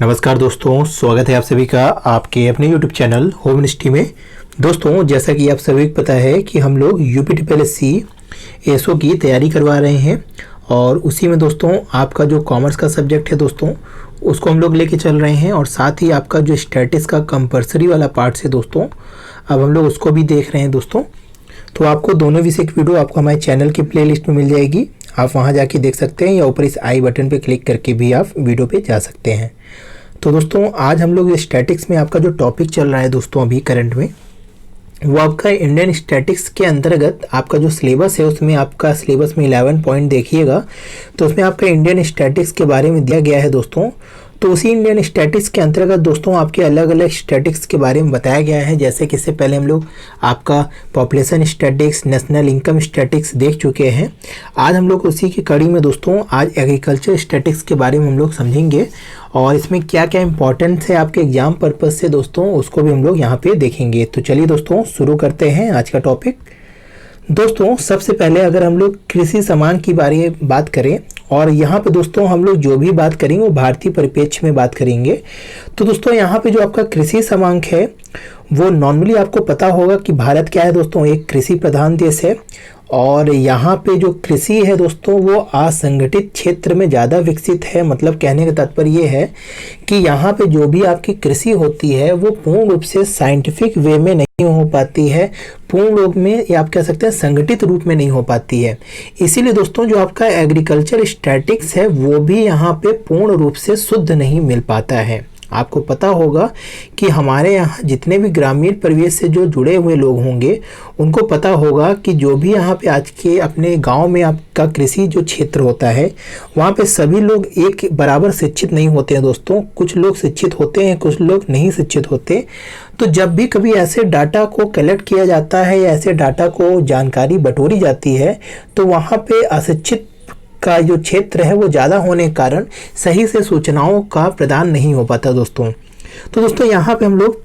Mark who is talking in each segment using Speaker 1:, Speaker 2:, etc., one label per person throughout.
Speaker 1: नमस्कार दोस्तों, स्वागत है आप सभी का आपके अपने YouTube चैनल होम मिनिस्ट्री में। दोस्तों, जैसा कि आप सभी को पता है कि हम लोग यूपीटीपीएससी एसओ की तैयारी करवा रहे हैं और उसी में दोस्तों आपका जो कॉमर्स का सब्जेक्ट है दोस्तों उसको हम लोग लेके चल रहे हैं और साथ ही आपका जो स्टैटिक्स का कंपलसरी वाला पार्ट है दोस्तों अब हम लोग उसको भी देख रहे हैं दोस्तों। तो आपको दोनों विषय की वीडियो आपको हमारे चैनल की प्लेलिस्ट में मिल जाएगी, आप वहां जाके देख सकते हैं या ऊपर इस आई बटन पे क्लिक करके भी आप वीडियो पे जा सकते हैं। तो दोस्तों आज हम लोग स्टैटिक्स में आपका जो टॉपिक चल रहा है दोस्तों अभी करंट में वो आपका इंडियन स्टैटिक्स के अंतर्गत आपका जो सिलेबस है उसमें आपका सिलेबस में 11 पॉइंट देखिएगा तो उसमें आपका इंडियन स्टैटिक्स के बारे में दिया गया है दोस्तों। तो उसी इंडियन स्टैटिक्स के अंतर्गत दोस्तों आपके अलग अलग स्टैटिक्स के बारे में बताया गया है, जैसे कि इससे पहले हम लोग आपका population statics, national income statics देख चुके हैं। आज हम लोग उसी की कड़ी में दोस्तों आज एग्रीकल्चर स्टैटिक्स के बारे में हम लोग समझेंगे और इसमें क्या क्या इंपॉर्टेंट है आपके एग्जाम पर्पज से दोस्तों उसको भी हम लोग यहाँ पे देखेंगे। तो चलिए दोस्तों शुरू करते हैं आज का टॉपिक। दोस्तों सबसे पहले अगर हम लोग कृषि सामान की बात करें और यहाँ पे दोस्तों हम लोग जो भी बात करेंगे वो भारतीय परिप्रेक्ष्य में बात करेंगे। तो दोस्तों यहाँ पे जो आपका कृषि समांक है वो नॉर्मली आपको पता होगा कि भारत क्या है दोस्तों, एक कृषि प्रधान देश है और यहाँ पे जो कृषि है दोस्तों वो असंगठित क्षेत्र में ज़्यादा विकसित है। मतलब कहने का तात्पर्य ये है कि यहाँ पे जो भी आपकी कृषि होती है वो पूर्ण रूप से साइंटिफिक वे में नहीं हो पाती है, पूर्ण रूप में या आप कह सकते हैं संगठित रूप में नहीं हो पाती है। इसीलिए दोस्तों जो आपका एग्रीकल्चर स्टैटिक्स है वो भी यहाँ पे पूर्ण रूप से शुद्ध नहीं मिल पाता है। आपको पता होगा कि हमारे यहाँ जितने भी ग्रामीण परिवेश से जो जुड़े हुए लोग होंगे उनको पता होगा कि जो भी यहाँ पे आज के अपने गांव में आपका कृषि जो क्षेत्र होता है वहाँ पे सभी लोग एक बराबर शिक्षित नहीं होते हैं दोस्तों। कुछ लोग शिक्षित होते हैं, कुछ लोग नहीं शिक्षित होते। तो जब भी कभी ऐसे डाटा को कलेक्ट किया जाता है या ऐसे डाटा को जानकारी बटोरी जाती है तो वहाँ पे अशिक्षित का जो क्षेत्र है वो ज़्यादा होने के कारण सही से सूचनाओं का प्रदान नहीं हो पाता दोस्तों। तो दोस्तों यहाँ पे हम लोग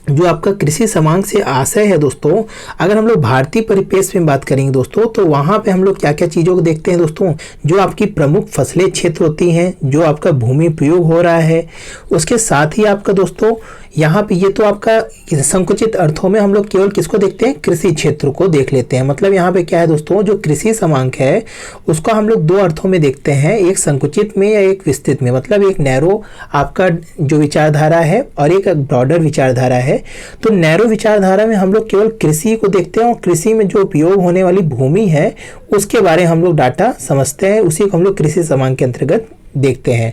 Speaker 1: जो आपका कृषि समांक से आशय है दोस्तों, अगर हम लोग भारतीय परिप्रेक्ष्य में बात करेंगे दोस्तों तो वहाँ पे हम लोग क्या क्या चीज़ों को देखते हैं दोस्तों। जो आपकी प्रमुख फसलें क्षेत्र होती हैं, जो आपका भूमि प्रयोग हो रहा है, उसके साथ ही आपका दोस्तों यहाँ पे ये तो आपका संकुचित अर्थों में हम लोग केवल किसको देखते हैं, कृषि क्षेत्र को देख लेते हैं। मतलब यहाँ पे क्या है दोस्तों, जो कृषि समांक है उसको हम लोग दो अर्थों में देखते हैं, एक संकुचित में या एक विस्तृत में। मतलब एक नैरो आपका जो विचारधारा है और एक ब्रॉडर विचारधारा है। तो नैरो विचारधारा में हम लोग केवल कृषि को देखते हैं और कृषि में जो उपयोग होने वाली भूमि है उसके बारे में हम लोग डाटा समझते हैं, उसी को हम लोग कृषि समांक के अंतर्गत देखते हैं।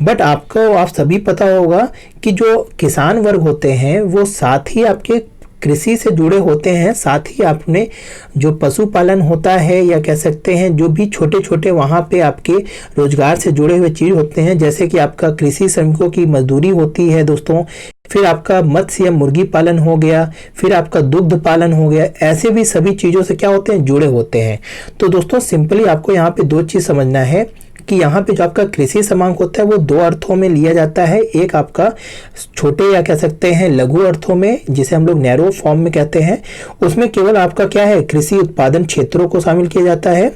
Speaker 1: बट आपको आप सभी पता होगा कि जो किसान वर्ग होते हैं वो साथ ही आपके कृषि से जुड़े होते हैं, साथ ही आपने जो पशुपालन होता है या कह सकते हैं जो भी छोटे छोटे वहाँ पे आपके रोजगार से जुड़े हुए चीज़ होते हैं, जैसे कि आपका कृषि श्रमिकों की मजदूरी होती है दोस्तों, फिर आपका मत्स्य या मुर्गी पालन हो गया, फिर आपका दुग्ध पालन हो गया, ऐसे भी सभी चीज़ों से क्या होते हैं, जुड़े होते हैं। तो दोस्तों सिंपली आपको यहाँ पे दो चीज़ समझना है कि यहाँ पे जो आपका कृषि समांक होता है वो दो अर्थों में लिया जाता है। एक आपका छोटे या कह सकते हैं लघु अर्थों में जिसे हम लोग नैरो फॉर्म में कहते हैं, उसमें केवल आपका क्या है, कृषि उत्पादन क्षेत्रों को शामिल किया जाता है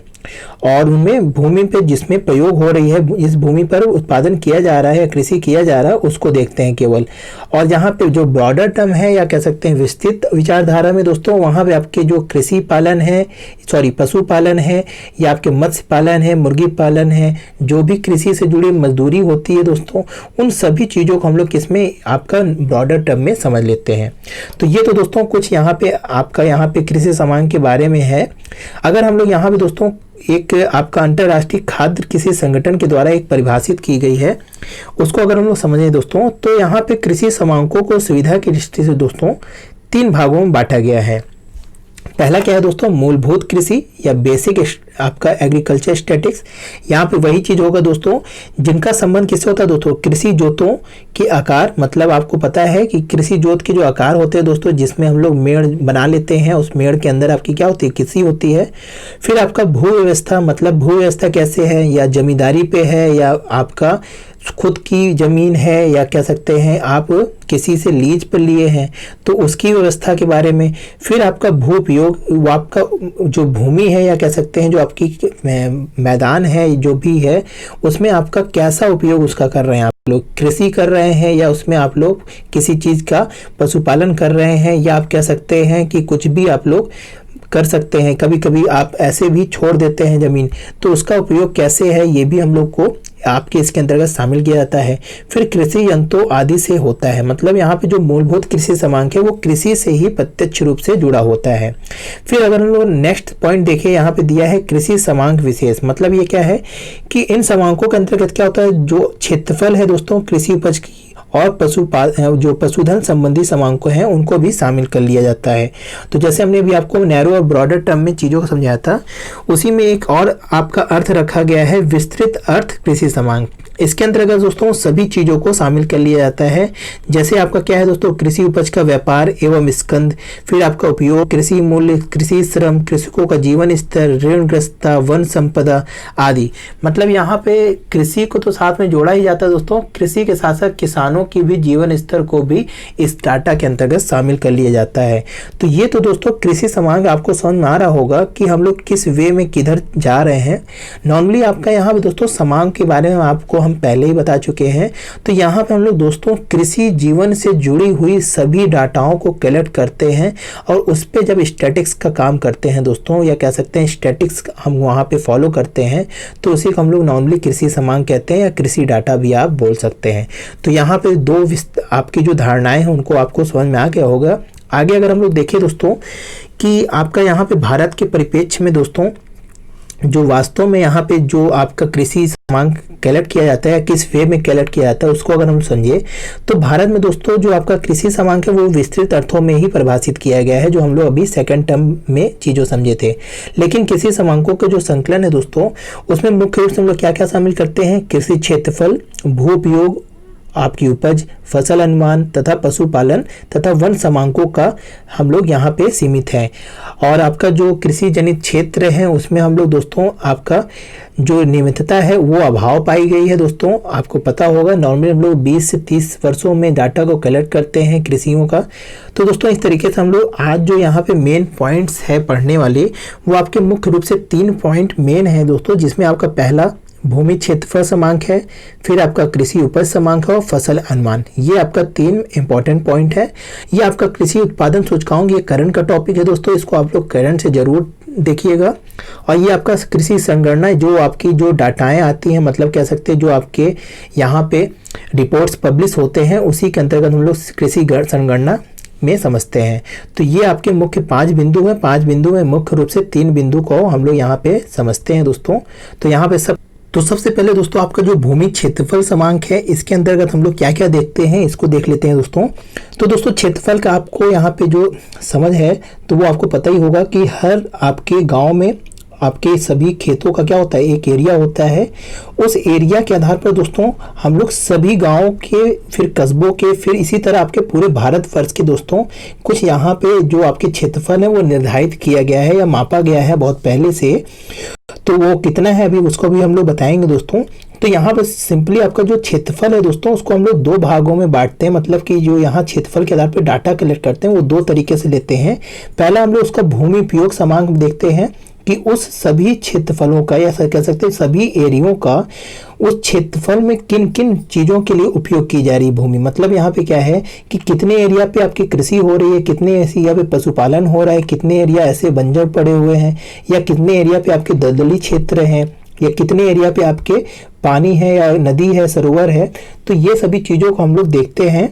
Speaker 1: और उनमें भूमि पे जिसमें प्रयोग हो रही है, इस भूमि पर उत्पादन किया जा रहा है, कृषि किया जा रहा है, उसको देखते हैं केवल। और यहाँ पे जो ब्रॉडर टर्म है या कह सकते हैं विस्तृत विचारधारा में दोस्तों वहाँ पे आपके जो कृषि पालन है, पशुपालन है या आपके मत्स्य पालन है, मुर्गी पालन है, जो भी कृषि से जुड़ी मजदूरी होती है दोस्तों, उन सभी चीज़ों को हम लोग किसमें आपका ब्रॉडर टर्म में समझ लेते हैं। तो ये तो दोस्तों कुछ यहाँ पे आपका यहाँ पे कृषि समांक के बारे में है। अगर हम लोग यहाँ पे दोस्तों एक आपका अंतर्राष्ट्रीय खाद्य कृषि संगठन के द्वारा एक परिभाषित की गई है उसको अगर हम लोग समझें दोस्तों तो यहाँ पे कृषि समांकों को सुविधा की दृष्टि से दोस्तों 3 भागों में बांटा गया है। पहला क्या है दोस्तों, मूलभूत कृषि या बेसिक आपका एग्रीकल्चर स्टैटिक्स। यहाँ पे वही चीज होगा दोस्तों जिनका संबंध किससे होता है दोस्तों, कृषि जोतों के आकार। मतलब आपको पता है कि कृषि जोत के जो आकार होते हैं दोस्तों जिसमें हम लोग मेड़ बना लेते हैं, उस मेड़ के अंदर आपकी क्या होती है, कृषि होती है। फिर आपका भू व्यवस्था, मतलब भू व्यवस्था कैसे है, या जमींदारी पे है या आपका खुद की ज़मीन है या कह सकते हैं आप किसी से लीज पर लिए हैं तो उसकी व्यवस्था के बारे में, फिर आपका भू उपयोग, वो आपका जो भूमि है या कह सकते हैं जो आपकी मैदान है जो भी है उसमें आपका कैसा उपयोग उसका कर रहे हैं, आप लोग कृषि कर रहे हैं या उसमें आप लोग किसी चीज़ का पशुपालन कर रहे हैं, या आप कह सकते हैं कि कुछ भी आप लोग कर सकते हैं। कभी कभी आप ऐसे भी छोड़ देते हैं ज़मीन, तो उसका उपयोग कैसे है ये भी हम लोग को आपके इसके अंतर्गत शामिल किया जाता है। फिर कृषि यंत्रों आदि से होता है, मतलब यहाँ पे जो मूलभूत कृषि समांक है वो कृषि से ही प्रत्यक्ष रूप से जुड़ा होता है। फिर अगर हम लोग नेक्स्ट पॉइंट देखें, यहाँ पे दिया है कृषि समांक विशेष, मतलब ये क्या है कि इन समांकों के अंतर्गत क्या होता है, जो क्षेत्रफल है दोस्तों कृषि उपज की और जो पशुधन संबंधी समांक हैं उनको भी शामिल कर लिया जाता है। तो जैसे हमने अभी आपको नैरो और ब्रॉडर टर्म में चीज़ों को समझाया था, उसी में एक और आपका अर्थ रखा गया है विस्तृत अर्थ कृषि समांक। इसके अंतर्गत दोस्तों सभी चीज़ों को शामिल कर लिया जाता है। जैसे आपका क्या है दोस्तों, कृषि उपज का व्यापार एवं स्कंद, फिर आपका उपयोग, कृषि मूल्य, कृषि श्रम, कृषकों का जीवन स्तर, ऋणग्रस्तता, वन संपदा आदि। मतलब यहाँ पे कृषि को तो साथ में जोड़ा ही जाता है दोस्तों, कृषि के साथ साथ किसानों की भी जीवन स्तर को भी इस डाटा के अंतर्गत शामिल कर लिया जाता है। तो ये तो दोस्तों कृषि समांक आपको समझ में आ रहा होगा कि हम लोग किस वे में किधर जा रहे हैं। नॉर्मली आपका यहाँ पे दोस्तों समांक के बारे में आपको हम पहले ही बता चुके हैं। तो यहाँ पे हम लोग दोस्तों कृषि जीवन से जुड़ी हुई सभी डाटाओं को कलेक्ट करते हैं और उस पर जब स्टैटिक्स का काम करते हैं दोस्तों, या कह सकते हैं स्टैटिक्स हम वहाँ पे फॉलो करते हैं, तो उसी को हम लोग नॉर्मली कृषि समांक कहते हैं या कृषि डाटा भी आप बोल सकते हैं। तो यहाँ पे दो आपकी जो धारणाएं हैं उनको आपको समझ में आ गया होगा। आगे अगर हम लोग देखें दोस्तों कि आपका यहाँ पे भारत के परिप्रेक्ष्य में दोस्तों जो वास्तव में यहाँ पे जो आपका कृषि समांक कलेक्ट किया जाता है, किस वे में कलेक्ट किया जाता है उसको अगर हम समझे, तो भारत में दोस्तों जो आपका कृषि समांक है वो विस्तृत अर्थों में ही परिभाषित किया गया है, जो हम लोग अभी सेकंड टर्म में चीज़ों समझे थे। लेकिन कृषि समांकों के जो संकलन है दोस्तों उसमें मुख्य रूप से हम लोग क्या क्या शामिल करते हैं, कृषि क्षेत्रफल, भू उपयोग, आपकी उपज, फसल अनुमान तथा पशुपालन तथा वन समांकों का हम लोग यहाँ पे सीमित हैं। और आपका जो कृषि जनित क्षेत्र है उसमें हम लोग दोस्तों आपका जो नियमितता है वो अभाव पाई गई है दोस्तों। आपको पता होगा नॉर्मली हम लोग 20 से 30 वर्षों में डाटा को कलेक्ट करते हैं कृषियों का। तो दोस्तों इस तरीके से हम लोग आज जो यहाँ पे मेन पॉइंट्स है पढ़ने वाले वो आपके मुख्य रूप से 3 पॉइंट मेन है दोस्तों, जिसमें आपका पहला भूमि क्षेत्रफल समांक है, फिर आपका कृषि उपज समांक है और फसल अनुमान। ये आपका 3 इंपॉर्टेंट पॉइंट है। ये आपका कृषि उत्पादन सूचकांक, ये करंट का टॉपिक है दोस्तों, इसको आप लोग करंट से जरूर देखिएगा। और ये आपका कृषि संगणना जो आपकी जो डाटाएं आती हैं, मतलब कह सकते हैं जो आपके यहाँ पे रिपोर्ट्स पब्लिश होते हैं उसी के अंतर्गत हम लोग कृषि संगणना में समझते हैं। तो ये आपके मुख्य 5 बिंदु हैं। 5 बिंदु में मुख्य रूप से 3 बिंदु को हम लोग यहाँ पे समझते हैं दोस्तों। तो यहाँ पे सबसे पहले दोस्तों आपका जो भूमि क्षेत्रफल समांक है इसके अंतर्गत हम लोग क्या क्या देखते हैं इसको देख लेते हैं दोस्तों। तो दोस्तों क्षेत्रफल का आपको यहाँ पे जो समझ है तो वो आपको पता ही होगा कि हर आपके गांव में आपके सभी खेतों का क्या होता है, एक एरिया होता है। उस एरिया के आधार पर दोस्तों हम लोग सभी गांवों के, फिर कस्बों के, फिर इसी तरह आपके पूरे भारतवर्ष के दोस्तों कुछ यहाँ पे जो आपके क्षेत्रफल है वो निर्धारित किया गया है या मापा गया है बहुत पहले से। तो वो कितना है अभी उसको भी हम लोग बताएंगे दोस्तों। तो यहाँ पर सिंपली आपका जो क्षेत्रफल है दोस्तों उसको हम लोग 2 भागों में बांटते हैं, मतलब कि जो यहाँ क्षेत्रफल के आधार पर डाटा कलेक्ट करते हैं वो 2 तरीके से लेते हैं। पहला हम लोग उसका भूमि उपयोग समांक देखते हैं कि उस सभी क्षेत्रफलों का या कह सकते हैं सभी एरियो का उस क्षेत्रफल में किन किन चीज़ों के लिए उपयोग की जा रही है भूमि। मतलब यहाँ पे क्या है कि कितने एरिया पे आपकी कृषि हो रही है, कितने एरिया पे पशुपालन हो रहा है, कितने एरिया ऐसे बंजर पड़े हुए हैं, या कितने एरिया पे आपके दलदली क्षेत्र हैं, या कितने एरिया पे आपके पानी है या नदी है, सरोवर है। तो ये सभी चीज़ों को हम लोग देखते हैं,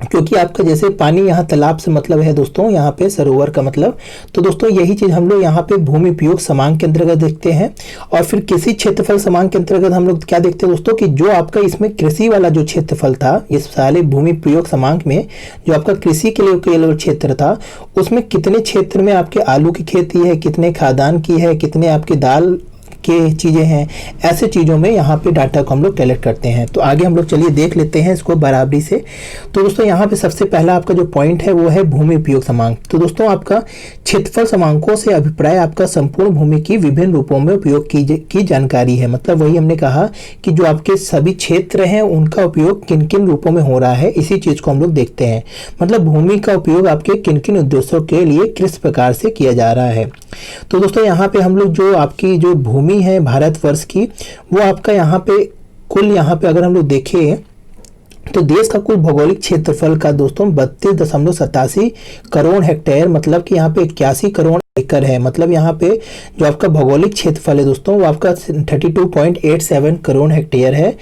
Speaker 1: क्योंकि आपका जैसे पानी यहाँ तालाब से मतलब है दोस्तों, यहाँ पे सरोवर का मतलब। तो दोस्तों यही चीज़ हम लोग यहाँ पे भूमि उपयोग समांक के अंतर्गत देखते हैं। और फिर कृषि क्षेत्रफल समांक के अंतर्गत हम लोग क्या देखते हैं दोस्तों कि जो आपका इसमें कृषि वाला जो क्षेत्रफल था, इस सारे भूमि उपयोग समांक में जो आपका कृषि के लिए क्षेत्र था उसमें कितने क्षेत्र में आपके आलू की खेती है, कितने खाद्यान्न की है, कितने आपके दाल के चीज़ें हैं, ऐसे चीज़ों में यहाँ पे डाटा को हम लोग कलेक्ट करते हैं। तो आगे हम लोग चलिए देख लेते हैं इसको बराबरी से। तो दोस्तों यहाँ पे सबसे पहला आपका जो पॉइंट है वो है भूमि उपयोग समांक। तो दोस्तों आपका क्षेत्रफल समांकों से अभिप्राय आपका संपूर्ण भूमि की विभिन्न रूपों में उपयोग की जानकारी है। मतलब वही हमने कहा कि जो आपके सभी क्षेत्र हैं उनका उपयोग किन किन रूपों में हो रहा है, इसी चीज को हम लोग देखते हैं। मतलब भूमि का उपयोग आपके किन किन उद्देश्यों के लिए किस प्रकार से किया जा रहा है। तो दोस्तों यहाँ पे हम लोग जो आपकी जो भूमि है भारतवर्ष की, वो आपका यहाँ पे कुल यहाँ पे अगर हम लोग देखें तो देश का कुल भौगोलिक क्षेत्रफल का दोस्तों 32.87 करोड़ हेक्टेयर, मतलब कि यहाँ पे 81 करोड़ एकड़ है। मतलब यहाँ पे जो आपका भौगोलिक क्षेत्रफल है दोस्तों वो आपका 32.87 करोड़ हेक्टेयर है।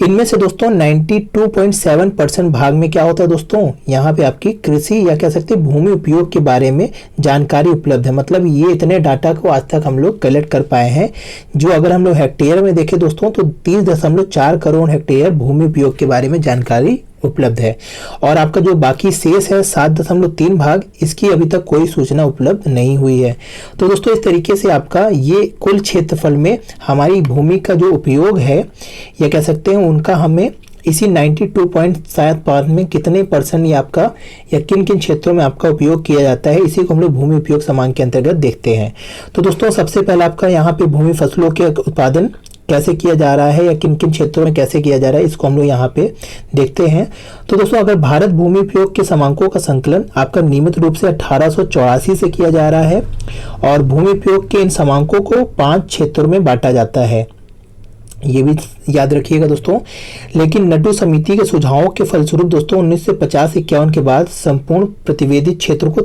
Speaker 1: इनमें से दोस्तों 92.7% भाग में क्या होता है दोस्तों, यहाँ पे आपकी कृषि या कह सकते हैं भूमि उपयोग के बारे में जानकारी उपलब्ध है। मतलब ये इतने डाटा को आज तक हम लोग कलेक्ट कर पाए हैं, जो अगर हम लोग हेक्टेयर में देखें दोस्तों तो 30.4 करोड़ हेक्टेयर भूमि उपयोग के बारे में जानकारी उपलब्ध है। और आपका जो बाकी शेष है 7.3 भाग, इसकी अभी तक कोई सूचना उपलब्ध नहीं हुई है। तो दोस्तों इस तरीके से आपका ये कुल क्षेत्रफल में हमारी भूमि का जो उपयोग है या कह सकते हैं उनका हमें इसी 92.7 में कितने परसेंट ये आपका या किन किन क्षेत्रों में आपका उपयोग किया जाता है, इसी को हम लोग भूमि उपयोग समांक के अंतर्गत देखते हैं। तो दोस्तों सबसे पहले आपका यहाँ पे भूमि फसलों के उत्पादन कैसे किया जा रहा है या किन किन क्षेत्रों में कैसे किया जा रहा है, इसको हम लोग यहाँ पे देखते हैं। तो दोस्तों अगर भारत भूमि उपयोग के समांकों का संकलन आपका नियमित रूप से 1884 से किया जा रहा है और भूमि उपयोग के इन समांकों को 5 क्षेत्रों में बांटा जाता है, ये भी याद रखिएगा दोस्तों। लेकिन नड्डू समिति के सुझावों के फलस्वरूप दोस्तों 1950-51 के बाद संपूर्ण प्रतिवेदित क्षेत्र को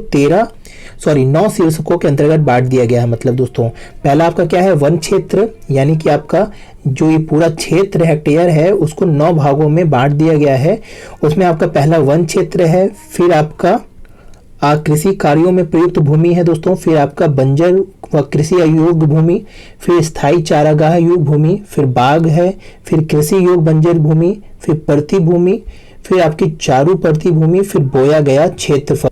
Speaker 1: 9 शीर्षकों के अंतर्गत बांट दिया गया है। मतलब दोस्तों पहला आपका क्या है, वन क्षेत्र, यानी कि आपका जो ये पूरा क्षेत्र हेक्टेयर है उसको 9 भागों में बांट दिया गया है। उसमें आपका पहला वन क्षेत्र है, फिर आपका कृषि कार्यों में प्रयुक्त भूमि है दोस्तों, फिर आपका बंजर व कृषि अयोग्य भूमि, फिर स्थायी चारागाह योग्य भूमि, फिर बाग है, फिर कृषि योग्य बंजर भूमि, फिर परती भूमि, फिर आपकी चारू परती भूमि, फिर बोया गया क्षेत्रफल।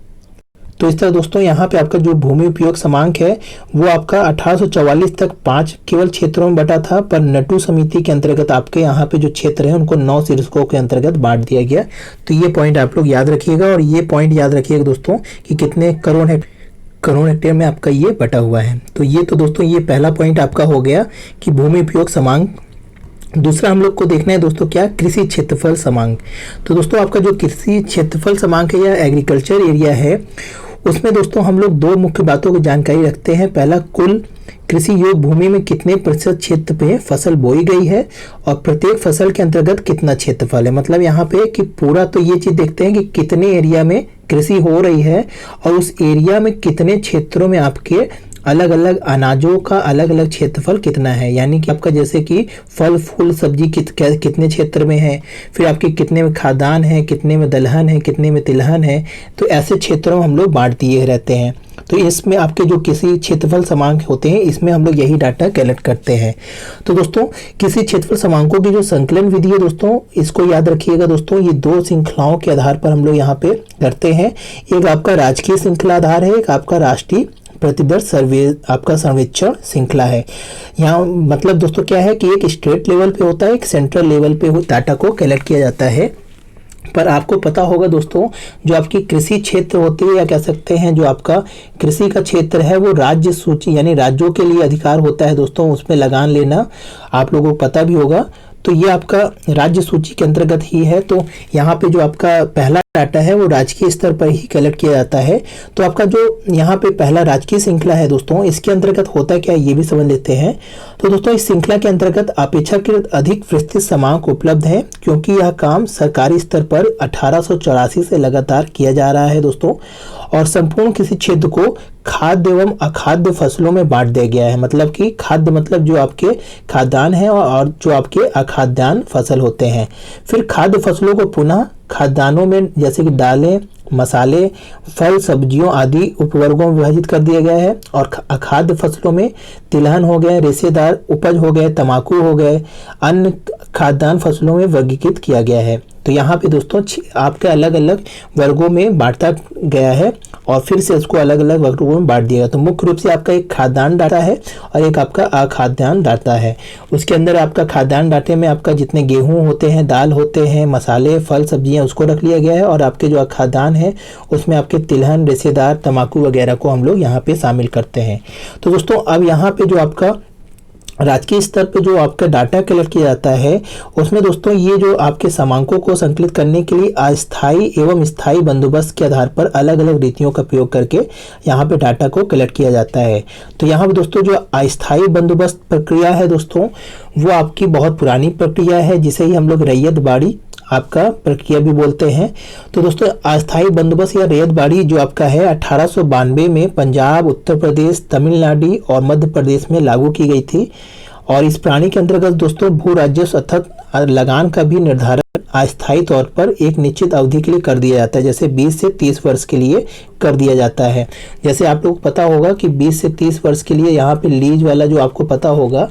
Speaker 1: तो इस तरह दोस्तों यहाँ पे आपका जो भूमि उपयोग समांक है वो आपका 1844 तक 5 केवल क्षेत्रों में बटा था, पर नड्डू समिति के अंतर्गत आपके यहाँ पे जो क्षेत्र है उनको 9 शीर्षकों के अंतर्गत बांट दिया गया। तो ये पॉइंट आप लोग याद रखिएगा और ये पॉइंट याद रखिएगा दोस्तों कि कितने करोड़ हेक्टेयर में आपका ये बटा हुआ है। तो ये तो दोस्तों ये पहला पॉइंट आपका हो गया कि भूमि उपयोग समांक। दूसरा हम लोग को देखना है दोस्तों क्या, कृषि क्षेत्रफल समांक। तो दोस्तों आपका जो कृषि क्षेत्रफल समांक है या एग्रीकल्चर एरिया है उसमें दोस्तों हम लोग 2 मुख्य बातों की जानकारी रखते हैं। पहला, कुल कृषि योग्य भूमि में कितने प्रतिशत क्षेत्र पे फसल बोई गई है और प्रत्येक फसल के अंतर्गत कितना क्षेत्रफल है। मतलब यहाँ पे कि पूरा तो ये चीज देखते हैं कि कितने एरिया में कृषि हो रही है और उस एरिया में कितने क्षेत्रों में आपके अलग अलग अनाजों का अलग अलग क्षेत्रफल कितना है। यानी कि आपका जैसे कि फल फूल सब्जी कितने क्षेत्र में है, फिर आपके कितने में खाद्यान्न है, कितने में दलहन है, कितने में तिलहन है। तो ऐसे क्षेत्रों में हम लोग बांट दिए रहते हैं। तो इसमें आपके जो किसी क्षेत्रफल समांक होते हैं इसमें हम लोग यही डाटा कलेक्ट करते हैं। तो दोस्तों किसी क्षेत्रफल समांकों की जो संकलन विधि है दोस्तों, इसको याद रखिएगा दोस्तों, ये 2 श्रृंखलाओं के आधार पर हम लोग यहाँ पे करते हैं। एक आपका राजकीय श्रृंखला आधार है, एक आपका राष्ट्रीय प्रतिवर्ष सर्वे आपका सर्वेक्षण श्रृंखला है। यहाँ मतलब दोस्तों क्या है कि एक स्टेट लेवल पे होता है, एक सेंट्रल लेवल पे डाटा को कलेक्ट किया जाता है। पर आपको पता होगा दोस्तों जो आपकी कृषि क्षेत्र होती है या कह सकते हैं जो आपका कृषि का क्षेत्र है वो राज्य सूची यानी राज्यों के लिए अधिकार होता है दोस्तों, उसमें लगान लेना आप लोगों को पता भी होगा। तो ये आपका राज्य सूची के अंतर्गत ही है। तो यहाँ पे जो आपका पहला डाटा है वो राजकीय स्तर पर ही कलेक्ट किया जाता है। तो आपका जो यहाँ पे पहला राजकीय श्रृंखला है दोस्तों, इसके अंतर्गत होता क्या ये भी समझ लेते हैं। तो दोस्तों इस श्रृंखला के अंतर्गत अपेक्षाकृत अधिक विस्तृत समांक उपलब्ध है, क्योंकि यह काम सरकारी स्तर पर 1884 से लगातार किया जा रहा है दोस्तों। और संपूर्ण किसी क्षेत्र को खाद्य एवं अखाद्य फसलों में बांट दिया गया है। मतलब कि खाद्य मतलब जो आपके खाद्यान्न है और जो आपके अखाद्यान्न फसल होते हैं। फिर खाद्य फसलों को पुनः खाद्यान्नों में जैसे कि दालें, मसाले, फल, सब्जियों आदि उपवर्गों में विभाजित कर दिया गया है। और अखाद्य फसलों में तिलहन हो गए, रेशेदार उपज हो गए, तंबाकू हो गए, अन्य खाद्यान्न फसलों में वर्गीकृत किया गया है। तो यहाँ पे दोस्तों आपके अलग अलग वर्गों में बांटा गया है और फिर से उसको अलग अलग वर्गों में बांट दिया गया। तो मुख्य रूप से आपका एक खाद्यान्न डाटा है और एक आपका अखाद्यान्न डाटा है। उसके अंदर आपका खाद्यान्न डाटे में आपका जितने गेहूं होते हैं, दाल होते हैं, मसाले, फल, सब्जियां, उसको रख लिया गया है। और आपके जो अखाद्यान्न है उसमें आपके तिलहन, रेशेदार, तंबाकू वगैरह को हम लोग यहाँ पे शामिल करते हैं। तो दोस्तों अब यहाँ पे जो आपका राजकीय स्तर पे जो आपका डाटा कलेक्ट किया जाता है उसमें दोस्तों ये जो आपके समांकों को संकलित करने के लिए अस्थायी एवं स्थायी बंदोबस्त के आधार पर अलग अलग रीतियों का प्रयोग करके यहाँ पे डाटा को कलेक्ट किया जाता है। तो यहाँ पे दोस्तों जो अस्थायी बंदोबस्त प्रक्रिया है दोस्तों वो आपकी बहुत पुरानी प्रक्रिया है, जिसे ही हम लोग रैयत बाड़ी आपका प्रक्रिया भी बोलते हैं। तो दोस्तों अस्थायी बंदोबस्त या रैयत बाड़ी जो आपका है 1892 में पंजाब, उत्तर प्रदेश, तमिलनाडु और मध्य प्रदेश में लागू की गई थी। और इस प्रणाली के अंतर्गत दोस्तों भू राजस्व अथवा लगान का भी निर्धारण अस्थायी तौर पर एक निश्चित अवधि के लिए कर दिया जाता है, जैसे 20 से 30 वर्ष के लिए कर दिया जाता है। जैसे आप लोग पता होगा कि 20 से 30 वर्ष के लिए यहाँ पे लीज वाला जो आपको पता होगा,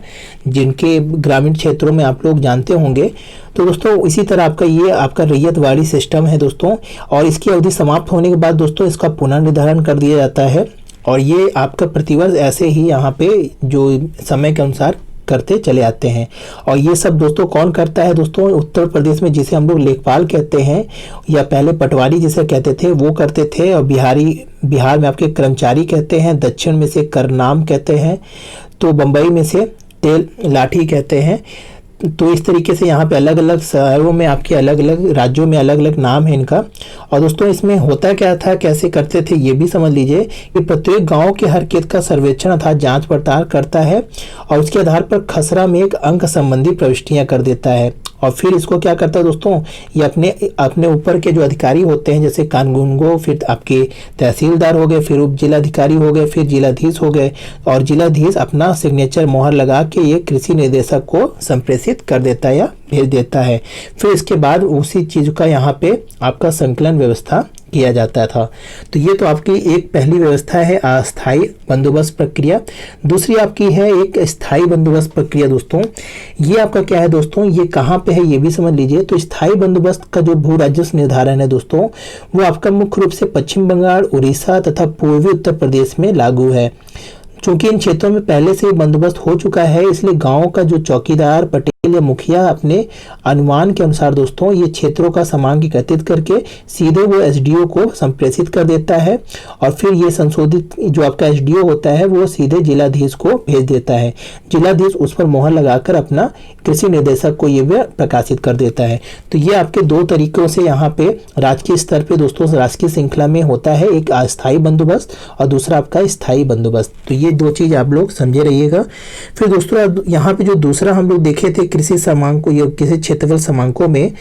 Speaker 1: जिनके ग्रामीण क्षेत्रों में आप लोग जानते होंगे। तो दोस्तों इसी तरह आपका ये आपका रैयत बाड़ी सिस्टम है दोस्तों, और इसकी अवधि समाप्त होने के बाद दोस्तों इसका पुनर्निर्धारण कर दिया जाता है। और ये आपका प्रतिवर्ष ऐसे ही यहाँ पे जो समय के अनुसार करते चले आते हैं। और ये सब दोस्तों कौन करता है दोस्तों, उत्तर प्रदेश में जिसे हम लोग लेखपाल कहते हैं या पहले पटवारी जिसे कहते थे वो करते थे। और बिहार में आपके कर्मचारी कहते हैं, दक्षिण में से करनाम कहते हैं, तो बम्बई में से तेल लाठी कहते हैं। तो इस तरीके से यहाँ पे अलग अलग शहरों में आपके अलग अलग राज्यों में अलग अलग नाम है इनका। और दोस्तों इसमें होता क्या था, कैसे करते थे ये भी समझ लीजिए कि प्रत्येक गांव के हर खेत का सर्वेक्षण अर्थात जांच पड़ताल करता है और उसके आधार पर खसरा में एक अंक संबंधी प्रविष्टियां कर देता है। और फिर इसको क्या करता है दोस्तों, ये अपने ऊपर के जो अधिकारी होते हैं जैसे कानूनगो, फिर आपके तहसीलदार हो गए, फिर उप जिलाधिकारी हो गए, फिर जिलाधीश हो गए, और जिलाधीश अपना सिग्नेचर मोहर लगा के ये कृषि निदेशक को संप्रेषित कर देता है या भेज देता है। फिर इसके बाद उसी चीज का यहाँ पे आपका संकलन व्यवस्था किया जाता था। तो ये तो आपकी एक पहली व्यवस्था है अस्थायी बंदोबस्त प्रक्रिया। दूसरी आपकी है एक स्थायी बंदोबस्त प्रक्रिया दोस्तों। ये आपका क्या है दोस्तों, ये कहाँ पे है ये भी समझ लीजिए। तो स्थायी बंदोबस्त का जो भू राजस्व निर्धारण है दोस्तों वो आपका मुख्य रूप से पश्चिम बंगाल, उड़ीसा तथा पूर्वी उत्तर प्रदेश में लागू है। चूंकि इन क्षेत्रों में पहले से बंदोबस्त हो चुका है, इसलिए गांव का जो चौकीदार, पटेल या मुखिया अपने अनुमान के अनुसार दोस्तों ये क्षेत्रों का समांक एकत्रित करके सीधे वो एसडीओ को संप्रेषित कर देता है। और फिर ये संशोधित जो आपका एसडीओ होता है वो सीधे जिलाधीश को भेज देता है। जिलाधीश उस पर मोहर लगाकर अपना कृषि निदेशक को ये प्रकाशित कर देता है। तो ये आपके दो तरीकों से यहाँ पे राजकीय स्तर पे दोस्तों राजकीय श्रृंखला में होता है, एक अस्थायी बंदोबस्त और दूसरा आपका स्थायी बंदोबस्त। तो ये दो चीज आप लोग समझे रहिएगा। फिर दोस्तों यहाँ पे जो दूसरा हम लोग देखे थे कृषि समांकों या किसी क्षेत्रफल समांकों में,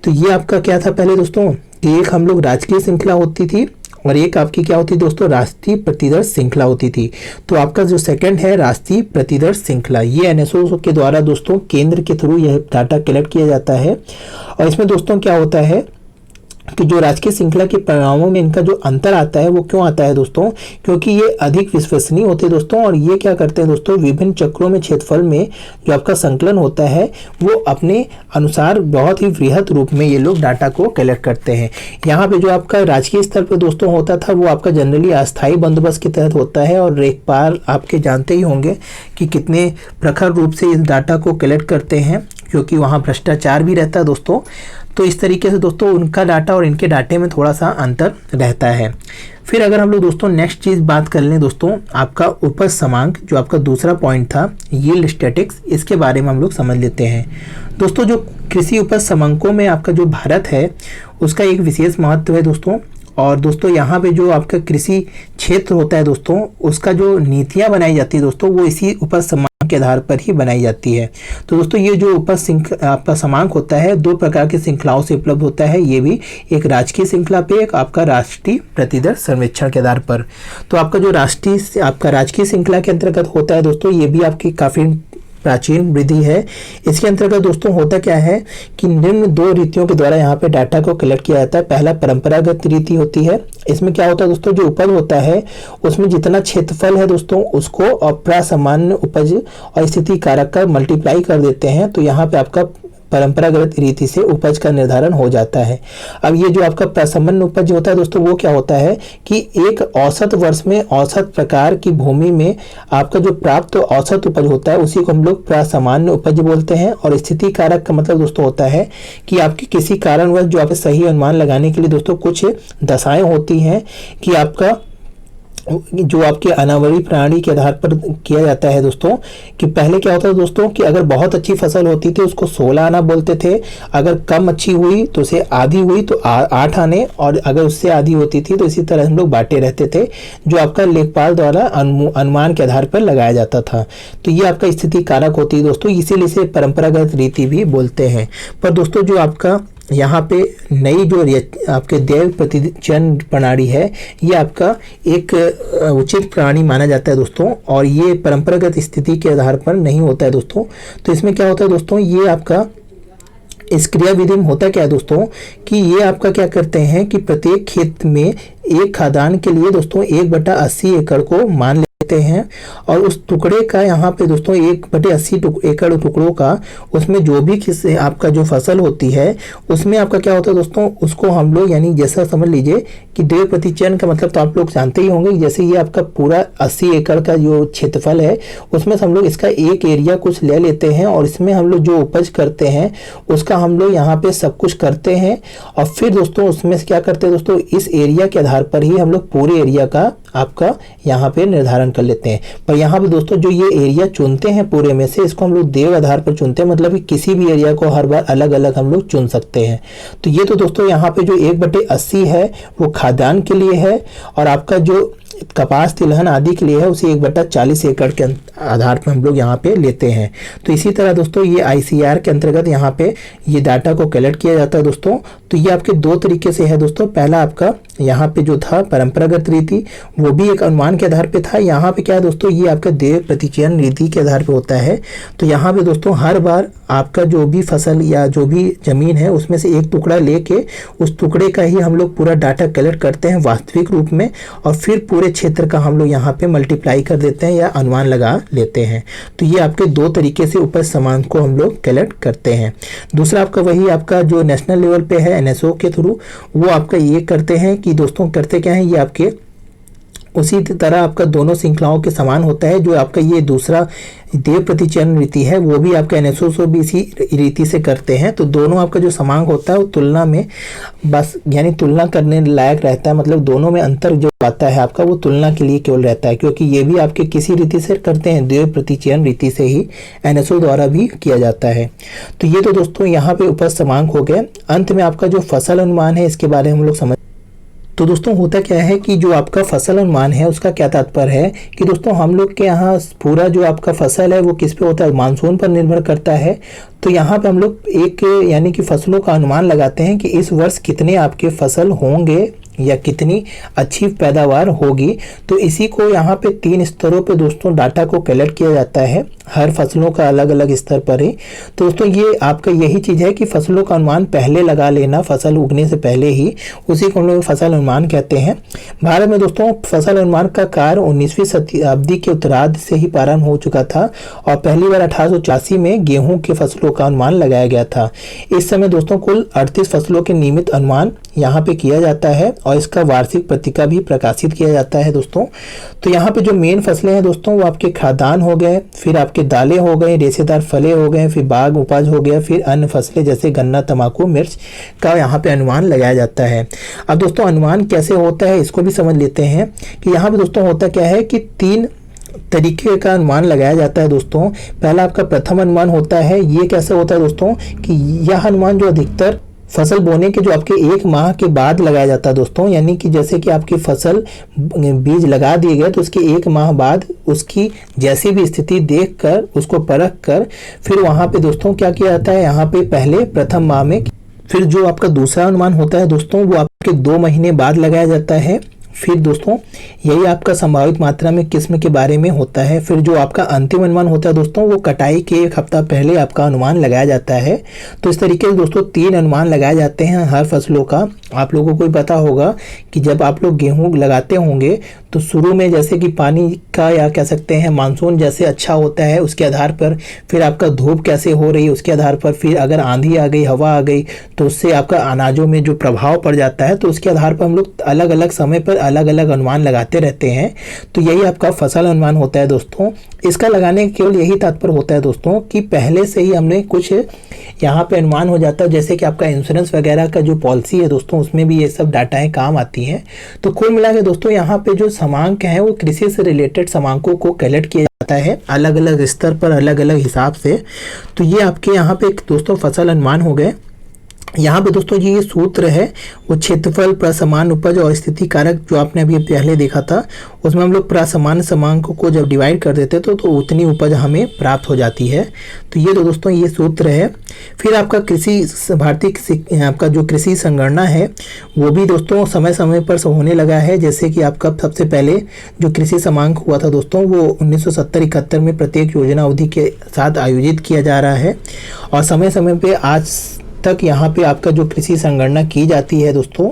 Speaker 1: तो ये आपका क्या था पहले दोस्तों कि एक हम लोग राजकीय श्रृंखला होती थी और एक आपकी क्या होती दोस्तों राष्ट्रीय प्रतिदर्श श्रृंखला होती थी। तो आपका जो सेकंड है राष्ट्रीय प्रतिदर्श श्रृंखला, ये एनएसओ के द्वारा दोस्तों केंद्र के थ्रू यह डाटा कलेक्ट किया जाता है। और इसमें दोस्तों क्या होता है कि जो राजकीय श्रृंखला के परिणामों में इनका जो अंतर आता है वो क्यों आता है दोस्तों, क्योंकि ये अधिक विश्वसनीय होते हैं दोस्तों। और ये क्या करते हैं दोस्तों, विभिन्न चक्रों में क्षेत्रफल में जो आपका संकलन होता है वो अपने अनुसार बहुत ही वृहद रूप में ये लोग डाटा को कलेक्ट करते हैं। यहाँ पे जो आपका राजकीय स्तर पर दोस्तों होता था वो आपका जनरली अस्थायी बंदोबस्त के तहत होता है। और लेखपाल आपके जानते ही होंगे कि कितने प्रखर रूप से इस डाटा को कलेक्ट करते हैं, क्योंकि वहाँ भ्रष्टाचार भी रहता है दोस्तों। तो इस तरीके से दोस्तों उनका डाटा और इनके डाटे में थोड़ा सा अंतर रहता है। फिर अगर हम लोग दोस्तों नेक्स्ट चीज़ बात कर लें दोस्तों, आपका उपज समांक जो आपका दूसरा पॉइंट था यील्ड स्टैटिक्स, इसके बारे में हम लोग समझ लेते हैं दोस्तों। जो कृषि उपज समांकों में आपका जो भारत है उसका एक विशेष महत्व है दोस्तों। और दोस्तों यहाँ पे जो आपका कृषि क्षेत्र होता है दोस्तों उसका जो नीतियाँ बनाई जाती है दोस्तों वो इसी उपज समांक के आधार पर ही बनाई जाती है। तो दोस्तों ये जो उपज आपका समांक होता है दो प्रकार की श्रृंखलाओं से उपलब्ध होता है, ये भी एक राजकीय श्रृंखला पे, एक आपका राष्ट्रीय प्रतिदर्श सर्वेक्षण के आधार पर। तो आपका जो राजकीय श्रृंखला के अंतर्गत होता है दोस्तों ये भी आपकी काफी प्राचीन विधि है। इसके अंतर्गत दोस्तों होता क्या है कि निम्न दो रीतियों के द्वारा यहाँ पे डाटा को कलेक्ट किया जाता है। पहला परंपरागत रीति होती है। इसमें क्या होता है दोस्तों, जो उपज होता है उसमें जितना क्षेत्रफल है दोस्तों उसको अप्रासामान्य उपज और स्थिति कारक का मल्टीप्लाई कर देते हैं। तो यहाँ पे आपका परंपरागत रीति से उपज का निर्धारण हो जाता है। अब ये जो आपका प्रशमन उपज होता है दोस्तों, वो क्या होता है कि एक औसत वर्ष में औसत प्रकार की भूमि में आपका जो प्राप्त औसत उपज होता है उसी को हम लोग प्रसामान्य उपज बोलते हैं। और स्थिति कारक का मतलब दोस्तों होता है कि आपके किसी कारणवश जो आप सही अनुमान लगाने के लिए दोस्तों कुछ दशाएं होती हैं कि आपका जो आपके अनावरी प्रणाली के आधार पर किया जाता है दोस्तों, कि पहले क्या होता है दोस्तों कि अगर बहुत अच्छी फसल होती थी उसको 16 आना बोलते थे, अगर कम अच्छी हुई तो उसे आधी हुई तो 8 आने, और अगर उससे आधी होती थी तो इसी तरह हम लोग बांटे रहते थे, जो आपका लेखपाल द्वारा अनुमान के आधार पर लगाया जाता था। तो ये आपका स्थिति कारक होती है दोस्तों, इसीलिए इसे परंपरागत रीति भी बोलते हैं। पर दोस्तों जो आपका यहाँ पे नई जो आपके दैव प्रतिचयन प्रणाली है, ये आपका एक उचित प्रणाली माना जाता है दोस्तों, और ये परंपरागत स्थिति के आधार पर नहीं होता है दोस्तों। तो इसमें क्या होता है दोस्तों, ये आपका इस क्रिया विधि में होता क्या है दोस्तों कि ये आपका क्या करते हैं कि प्रत्येक खेत में एक खादान के लिए दोस्तों 1/80 एकड़ को मान लेते हैं, और उस टुकड़े का यहाँ पे दोस्तों 1/80 एकड़ टुकड़ों का उसमें जो भी आपका जो फसल होती है उसमें आपका क्या होता है दोस्तों, उसको हम लोग यानी जैसा समझ लीजिए कि दैव प्रतिचयन का मतलब तो आप लोग जानते ही होंगे, जैसे ये आपका पूरा 80 एकड़ का जो क्षेत्रफल है उसमें से हम लोग इसका एक एरिया कुछ ले लेते हैं, और इसमें हम लोग जो उपज करते हैं उसका हम लोग यहाँ पे सब कुछ करते हैं, और फिर दोस्तों उसमें से क्या करते हैं दोस्तों, इस एरिया के आधार पर ही हम लोग पूरे एरिया का आपका यहाँ पे निर्धारण कर लेते हैं। पर यहाँ पे दोस्तों जो ये एरिया चुनते हैं पूरे में से, इसको हम लोग दैव आधार पर चुनते हैं, मतलब कि किसी भी एरिया को हर बार अलग अलग हम लोग चुन सकते हैं। तो ये तो दोस्तों यहाँ पे जो 1/80 है वो खाद्यान्न के लिए है, और आपका जो कपास तिलहन आदि के लिए है उसे 1/40 एकड़ के आधार पर हम लोग यहाँ पे लेते हैं। तो इसी तरह दोस्तों ये ICR के अंतर्गत यहाँ पे ये डाटा को कलेक्ट किया जाता है दोस्तों। तो ये आपके दो तरीके से है दोस्तों। पहला आपका यहाँ पे जो था परंपरागत रीति, वो भी एक अनुमान के आधार पे था। यहाँ पे क्या है दोस्तों, ये आपका दैव प्रतिचयन रीति के आधार पे होता है। तो यहाँ पे दोस्तों हर बार आपका जो भी फसल या जो भी जमीन है उसमें से एक टुकड़ा लेके उस टुकड़े का ही हम लोग पूरा डाटा कलेक्ट करते हैं वास्तविक रूप में, और फिर पूरे क्षेत्र का हम लोग यहाँ पे मल्टीप्लाई कर देते हैं या अनुमान लगा लेते हैं। तो ये आपके दो तरीके से उपज समान को हम लोग कलेक्ट करते हैं। दूसरा आपका वही आपका जो नेशनल लेवल पे है NSO के थ्रू, वो आपका ये करते हैं कि दोस्तों करते क्या है, ये आपके उसी तरह आपका दोनों श्रृंखलाओं के समान होता है। जो आपका ये दूसरा दैव प्रतिचयन रीति है वो भी आपका NSO से भी इसी रीति से करते हैं। तो दोनों आपका जो समांग होता है वो तुलना में बस यानी तुलना करने लायक रहता है, मतलब दोनों में अंतर जो आता है आपका वो तुलना के लिए केवल रहता है, क्योंकि ये भी आपके किसी रीति से करते हैं, दैव प्रतिचयन रीति से ही NSO द्वारा भी किया जाता है। तो ये तो दोस्तों यहाँ पे उपज समांग हो गए। अंत में आपका जो फसल अनुमान है इसके बारे में हम लोग समझ। तो दोस्तों होता क्या है कि जो आपका फसल अनुमान है उसका क्या तात्पर्य है कि दोस्तों हम लोग के यहाँ पूरा जो आपका फसल है वो किस पे होता है, मानसून पर निर्भर करता है। तो यहाँ पे हम लोग एक यानी कि फसलों का अनुमान लगाते हैं कि इस वर्ष कितने आपके फसल होंगे या कितनी अच्छी पैदावार होगी। तो इसी को यहाँ पे 3 स्तरों पे दोस्तों डाटा को कलेक्ट किया जाता है, हर फसलों का अलग अलग स्तर पर ही। तो दोस्तों ये आपका यही चीज़ है कि फसलों का अनुमान पहले लगा लेना, फसल उगने से पहले ही, उसी को हम लोग फसल अनुमान कहते हैं। भारत में दोस्तों फसल अनुमान का कार्य 19वीं शताब्दी के उत्तरार्ध से ही प्रारंभ हो चुका था, और पहली बार 1884 में गेहूं के फसलों का अनुमान लगाया गया था। इस समय दोस्तों कुल 38 फसलों के नियमित अनुमान यहाँ पे किया जाता है, और इसका वार्षिक पत्रिका भी प्रकाशित किया जाता है दोस्तों। तो यहाँ पे जो मेन फसलें हैं दोस्तों वो आपके खाद्यान्न हो गए, फिर आपके दालें हो गए, रेशेदार फलें हो गए, फिर बाग उपज हो गया, फिर अन्य फसलें जैसे गन्ना, तंबाकू, मिर्च का यहाँ पे अनुमान लगाया जाता है। अब दोस्तों अनुमान कैसे होता है इसको भी समझ लेते हैं कि यहाँ पे दोस्तों होता क्या है कि 3 तरीके का अनुमान लगाया जाता है दोस्तों। पहला आपका प्रथम अनुमान होता है। ये कैसे होता है दोस्तों कि यह अनुमान जो अधिकतर फसल बोने के जो आपके 1 माह के बाद लगाया जाता है दोस्तों, यानी कि जैसे कि आपकी फसल बीज लगा दिए गए तो उसके 1 माह बाद उसकी जैसी भी स्थिति देखकर उसको परख कर फिर वहां पे दोस्तों क्या किया जाता है, यहाँ पे पहले प्रथम माह में। फिर जो आपका दूसरा अनुमान होता है दोस्तों वो आपके 2 महीने बाद लगाया जाता है, फिर दोस्तों यही आपका संभावित मात्रा में किस्म के बारे में होता है। फिर जो आपका अंतिम अनुमान होता है दोस्तों, वो कटाई के 1 हफ्ता पहले आपका अनुमान लगाया जाता है। तो इस तरीके से दोस्तों 3 अनुमान लगाए जाते हैं हर फसलों का। आप लोगों को भी पता होगा कि जब आप लोग गेहूँ लगाते होंगे तो शुरू में जैसे कि पानी का या कह सकते हैं मानसून जैसे अच्छा होता है उसके आधार पर, फिर आपका धूप कैसे हो रही है उसके आधार पर, फिर अगर आंधी आ गई, हवा आ गई तो उससे आपका अनाजों में जो प्रभाव पड़ जाता है, तो उसके आधार पर हम लोग अलग अलग समय पर अलग अलग अनुमान लगाते रहते हैं। तो यही आपका फसल अनुमान होता है दोस्तों। इसका लगाने का केवल यही तात्पर्य होता है दोस्तों कि पहले से ही हमने कुछ यहाँ पे अनुमान हो जाता है, जैसे कि आपका इंश्योरेंस वगैरह का जो पॉलिसी है दोस्तों, उसमें भी ये सब डाटाएं काम आती हैं। तो कुल मिला के दोस्तों यहाँ पे जो समांक है वो कृषि से रिलेटेड समांकों को कलेक्ट किया जाता है अलग अलग स्तर पर, अलग अलग हिसाब से। तो ये आपके यहाँ पे दोस्तों फसल अनुमान हो गए। यहाँ पे दोस्तों ये सूत्र है वो क्षेत्रफल, प्रसमान उपज और स्थिति कारक जो आपने अभी पहले देखा था, उसमें हम लोग प्रसमान समांक को जब डिवाइड कर देते तो उतनी उपज हमें प्राप्त हो जाती है। तो ये तो दोस्तों ये सूत्र है। फिर आपका भारतीय आपका जो कृषि संगणना है वो भी दोस्तों समय समय पर होने लगा है। जैसे कि आपका सबसे पहले जो कृषि समांक हुआ था दोस्तों वो 1970-71 में प्रत्येक योजना अवधि के साथ आयोजित किया जा रहा है, और समय समय पे आज तक यहाँ पे आपका जो कृषि संगणना की जाती है दोस्तों।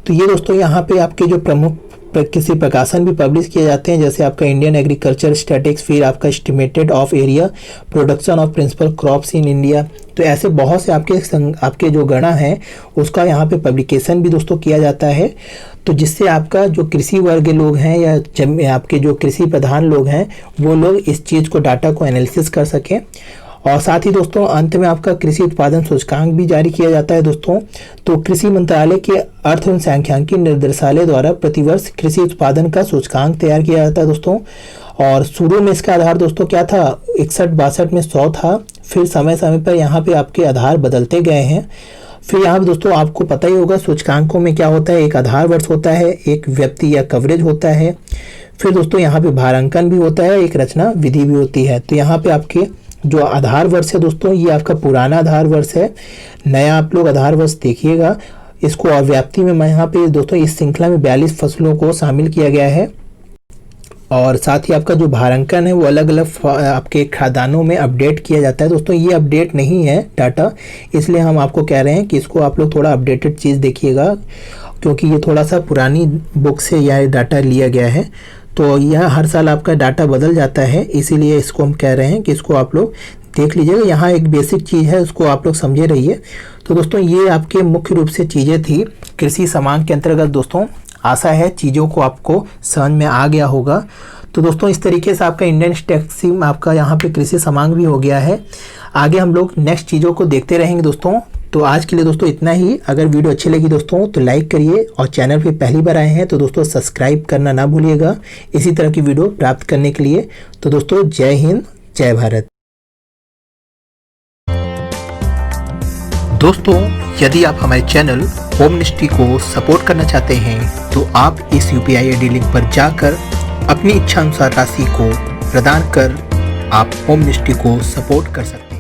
Speaker 1: तो ये दोस्तों यहाँ पे आपके जो प्रमुख कृषि प्रकाशन भी पब्लिश किए जाते हैं, जैसे आपका इंडियन एग्रीकल्चर स्टैटिस्टिक्स, फिर आपका estimated of area production of principal crops in India. तो ऐसे बहुत से आपके जो गणना है उसका यहाँ पे पब्लिकेशन भी दोस्तों किया जाता है। तो जिससे आपका जो कृषि वर्ग के लोग हैं या आपके जो कृषि प्रधान लोग हैं वो लोग इस चीज़ को, डाटा को एनालिसिस कर सकें। और साथ ही दोस्तों अंत में आपका कृषि उत्पादन सूचकांक भी जारी किया जाता है दोस्तों। तो कृषि मंत्रालय के अर्थ एवं सांख्यिकी निर्देशालय द्वारा प्रतिवर्ष कृषि उत्पादन का सूचकांक तैयार किया जाता है दोस्तों। और शुरू में इसका आधार दोस्तों क्या था, 61-62 में 100 था। फिर समय समय पर यहाँ पे आपके आधार बदलते गए हैं। फिर यहाँ पे दोस्तों आपको पता ही होगा सूचकांकों में क्या होता है, एक आधार वर्ष होता है, एक व्यक्ति या कवरेज होता है, फिर दोस्तों यहाँ पे भारांकन भी होता है, एक रचना विधि भी होती है। तो यहाँ पे आपके जो आधार वर्ष है दोस्तों ये आपका पुराना आधार वर्ष है। नया आप लोग आधार वर्ष देखिएगा। इसको व्याप्ति में यहाँ पे दोस्तों इस श्रृंखला में 42 फसलों को शामिल किया गया है। और साथ ही आपका जो भारांकन है वो अलग अलग आपके खादानों में अपडेट किया जाता है दोस्तों। ये अपडेट नहीं है डाटा, इसलिए हम आपको कह रहे हैं कि इसको आप लोग थोड़ा अपडेटेड चीज़ देखिएगा, क्योंकि ये थोड़ा सा पुरानी बुक से यह डाटा लिया गया है। तो यह हर साल आपका डाटा बदल जाता है, इसीलिए इसको हम कह रहे हैं कि इसको आप लोग देख लीजिएगा। यहाँ एक बेसिक चीज़ है, उसको आप लोग समझे रहिए। तो दोस्तों ये आपके मुख्य रूप से चीज़ें थी कृषि समांक के अंतर्गत दोस्तों। आशा है चीज़ों को आपको समझ में आ गया होगा। तो दोस्तों इस तरीके से आपका इंडियन स्टैटिस्टिक्स आपका यहाँ पे कृषि समांक भी हो गया है। आगे हम लोग नेक्स्ट चीज़ों को देखते रहेंगे दोस्तों। तो आज के लिए दोस्तों इतना ही। अगर वीडियो अच्छी लगी दोस्तों तो लाइक करिए, और चैनल पे पहली बार आए हैं तो दोस्तों सब्सक्राइब करना ना भूलिएगा इसी तरह की वीडियो प्राप्त करने के लिए। तो दोस्तों जय हिंद, जय भारत। दोस्तों यदि आप हमारे चैनल होम मिनिस्ट्री को सपोर्ट करना चाहते हैं तो आप इस UPI ID लिंक पर जाकर अपनी इच्छा अनुसार राशि को प्रदान कर आप होम मिनिस्ट्री को सपोर्ट कर सकते हैं।